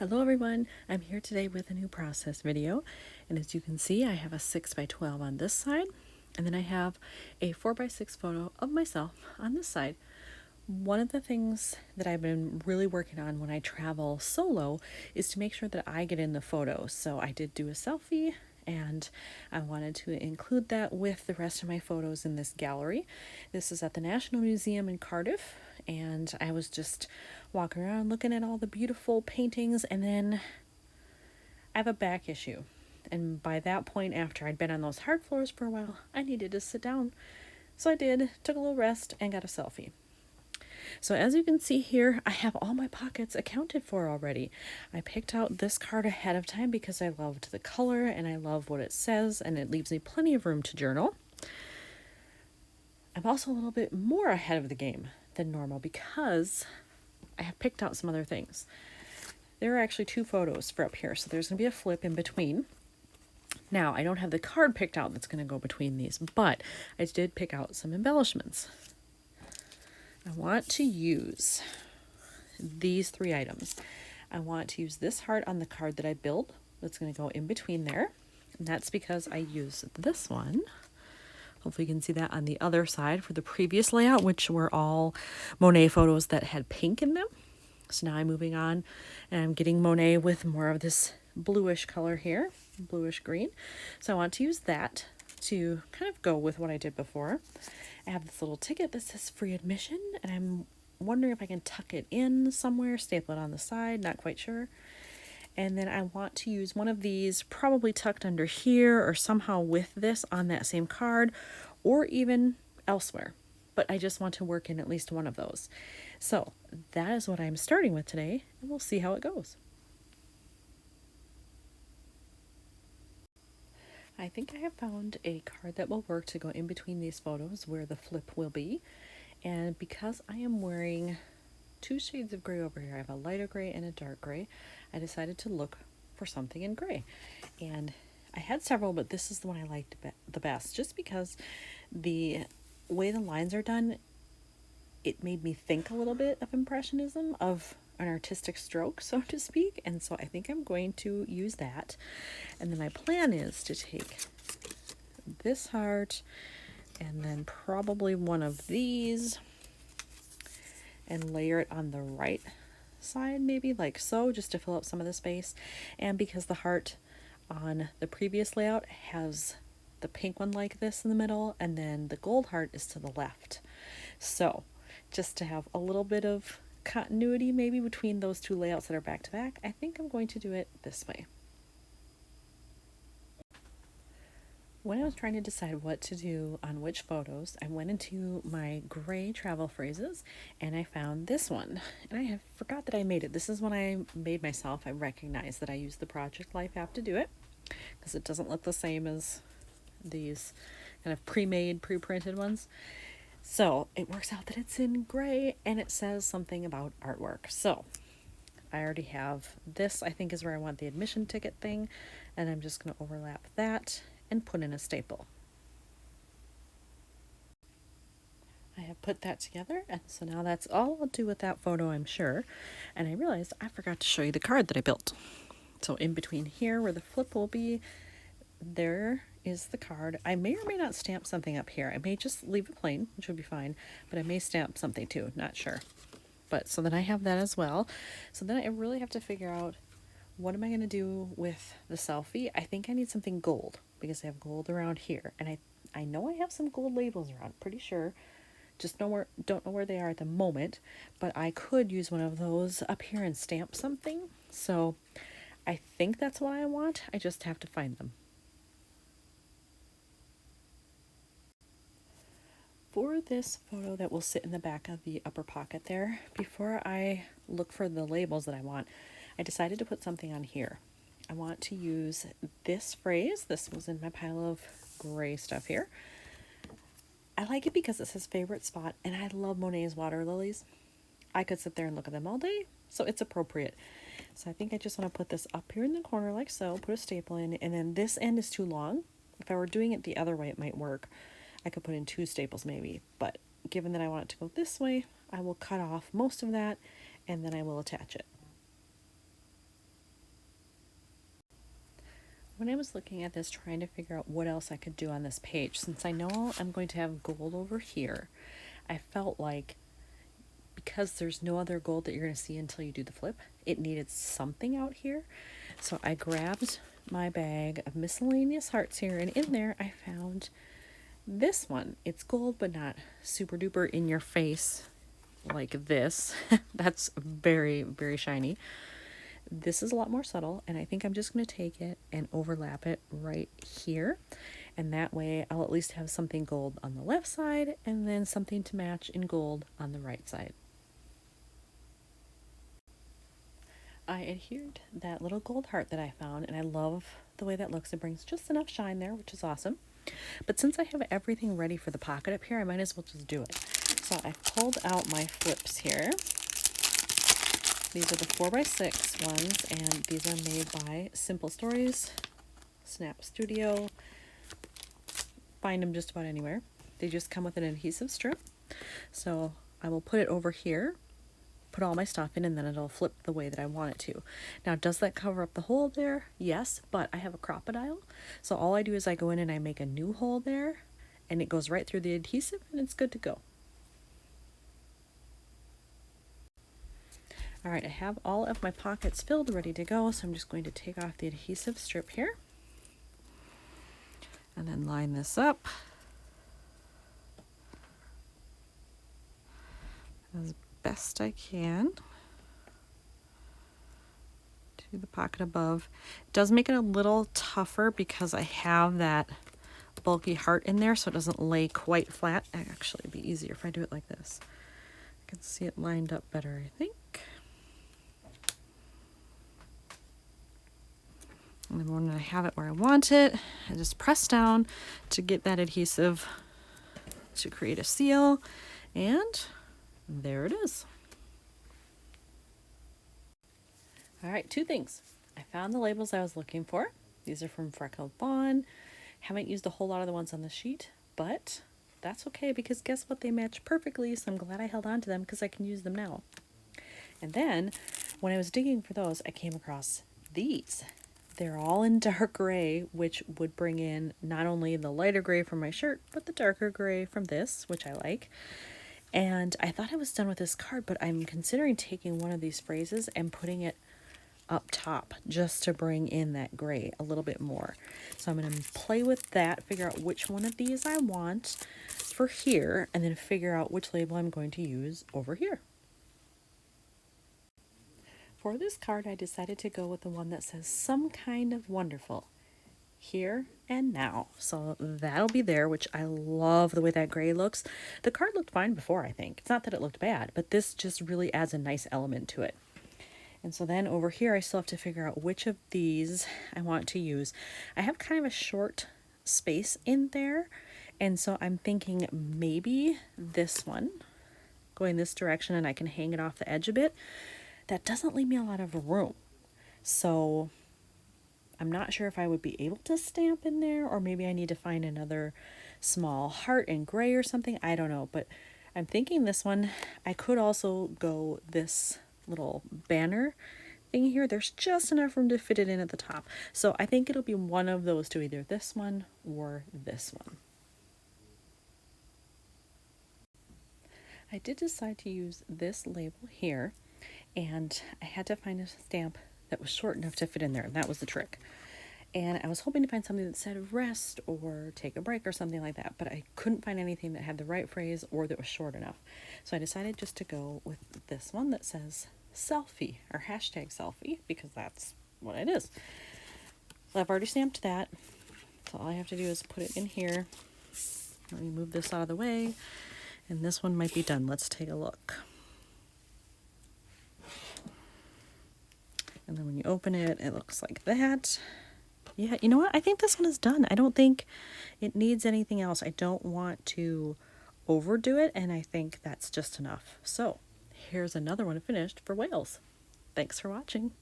Hello everyone, I'm here today with a new process video, and as you can see I have a 6x12 on this side, and then I have a 4x6 photo of myself on this side. One of the things that I've been really working on when I travel solo is to make sure that I get in the photos. So I did do a selfie, and I wanted to include that with the rest of my photos in this gallery. This is at the National Museum in Cardiff, and I was just walking around looking at all the beautiful paintings, and then I have a back issue. And by that point, after I'd been on those hard floors for a while, I needed to sit down. So I did, took a little rest, and got a selfie. So as you can see here, I have all my pockets accounted for already. I picked out this card ahead of time because I loved the color and I love what it says, and it leaves me plenty of room to journal. I'm also a little bit more ahead of the game than normal because I have picked out some other things. There are actually two photos for up here, so there's going to be a flip in between. Now, I don't have the card picked out that's going to go between these, but I did pick out some embellishments. I want to use these three items. I want to use this heart on the card that I built. That's going to go in between there. And that's because I use this one. Hopefully you can see that on the other side for the previous layout, which were all Monet photos that had pink in them. So now I'm moving on and I'm getting Monet with more of this bluish color here, bluish green. So I want to use that to kind of go with what I did before. I have this little ticket that says free admission, and I'm wondering if I can tuck it in somewhere, staple it on the side, not quite sure. And then I want to use one of these probably tucked under here or somehow with this on that same card or even elsewhere. But I just want to work in at least one of those. So that is what I'm starting with today, and we'll see how it goes. I think I have found a card that will work to go in between these photos where the flip will be. And because I am wearing two shades of gray over here, I have a lighter gray and a dark gray, I decided to look for something in gray. And I had several, but this is the one I liked the best, just because the way the lines are done, it made me think a little bit of Impressionism, of an artistic stroke, so to speak. And so I think I'm going to use that. And then my plan is to take this heart and then probably one of these and layer it on the right side, maybe like so, just to fill up some of the space. And because the heart on the previous layout has the pink one like this in the middle, and then the gold heart is to the left. So just to have a little bit of continuity maybe between those two layouts that are back to back, I think I'm going to do it this way. When I was trying to decide what to do on which photos, I went into my gray travel phrases and I found this one. And I forgot that I made it. This is one I made myself. I recognize that I used the Project Life app to do it because it doesn't look the same as these kind of pre-made, pre-printed ones. So it works out that it's in gray and it says something about artwork. So I already have this, I think is where I want the admission ticket thing, and I'm just going to overlap that and put in a staple. I have put that together, and so now that's all I'll do with that photo, I'm sure. And I realized I forgot to show you the card that I built. So in between here where the flip will be, there is the card. I may or may not stamp something up here. I may just leave it plain, which would be fine, but I may stamp something too, not sure. But so then I have that as well. So then I really have to figure out, what am I going to do with the selfie? I think I need something gold because I have gold around here, and I know I have some gold labels around, pretty sure. Just don't know where they are at the moment, but I could use one of those up here and stamp something. So I think that's what I want. I just have to find them. For this photo that will sit in the back of the upper pocket there, before I look for the labels that I want, I decided to put something on here. I want to use this phrase. This was in my pile of gray stuff here. I like it because it says favorite spot, and I love Monet's water lilies. I could sit there and look at them all day, so it's appropriate. So I think I just want to put this up here in the corner like so, put a staple in, and then this end is too long. If I were doing it the other way, it might work. I could put in two staples maybe, but given that I want it to go this way, I will cut off most of that and then I will attach it. When I was looking at this, trying to figure out what else I could do on this page, since I know I'm going to have gold over here, I felt like because there's no other gold that you're going to see until you do the flip, it needed something out here. So I grabbed my bag of miscellaneous hearts here, and in there I found this one. It's gold, but not super duper in your face like this. That's very, very shiny. This is a lot more subtle, and I think I'm just going to take it and overlap it right here. And that way I'll at least have something gold on the left side and then something to match in gold on the right side. I adhered that little gold heart that I found, and I love the way that looks. It brings just enough shine there, which is awesome. But since I have everything ready for the pocket up here, I might as well just do it. So I pulled out my flips here. These are the 4x6 ones, and these are made by Simple Stories, Snap Studio. Find them just about anywhere. They just come with an adhesive strip. So I will put it over here, put all my stuff in, and then it'll flip the way that I want it to. Now, does that cover up the hole there? Yes, but I have a crocodile. So all I do is I go in and I make a new hole there, and it goes right through the adhesive, and it's good to go. All right, I have all of my pockets filled, ready to go, so I'm just going to take off the adhesive strip here and then line this up as best I can to the pocket above. It does make it a little tougher because I have that bulky heart in there, so it doesn't lay quite flat. Actually, it'd be easier if I do it like this. I can see it lined up better, I think. And then when I have it where I want it, I just press down to get that adhesive to create a seal, and there it is. All right, two things. I found the labels I was looking for. These are from Freckled Fawn. Haven't used a whole lot of the ones on the sheet, but that's okay because guess what? They match perfectly, so I'm glad I held on to them because I can use them now. And then when I was digging for those, I came across these. They're all in dark gray, which would bring in not only the lighter gray from my shirt, but the darker gray from this, which I like. And I thought I was done with this card, but I'm considering taking one of these phrases and putting it up top just to bring in that gray a little bit more. So I'm going to play with that, figure out which one of these I want for here, and then figure out which label I'm going to use over here. For this card, I decided to go with the one that says some kind of wonderful, here and now. So that'll be there, which I love the way that gray looks. The card looked fine before, I think. It's not that it looked bad, but this just really adds a nice element to it. And so then over here, I still have to figure out which of these I want to use. I have kind of a short space in there, and so I'm thinking maybe this one, going this direction, and I can hang it off the edge a bit. That doesn't leave me a lot of room. So I'm not sure if I would be able to stamp in there, or maybe I need to find another small heart in gray or something. I don't know, but I'm thinking this one. I could also go this little banner thing here. There's just enough room to fit it in at the top. So I think it'll be one of those two, either this one or this one. I did decide to use this label here, and I had to find a stamp that was short enough to fit in there, and that was the trick. And I was hoping to find something that said rest or take a break or something like that, but I couldn't find anything that had the right phrase or that was short enough. So I decided just to go with this one that says selfie or hashtag selfie, because that's what it is. So I've already stamped that, so all I have to do is put it in here. Let me move this out of the way, and this one might be done. Let's take a look. And then when you open it, it looks like that. Yeah, you know what? I think this one is done. I don't think it needs anything else. I don't want to overdo it, and I think that's just enough. So here's another one finished for Wales. Thanks for watching.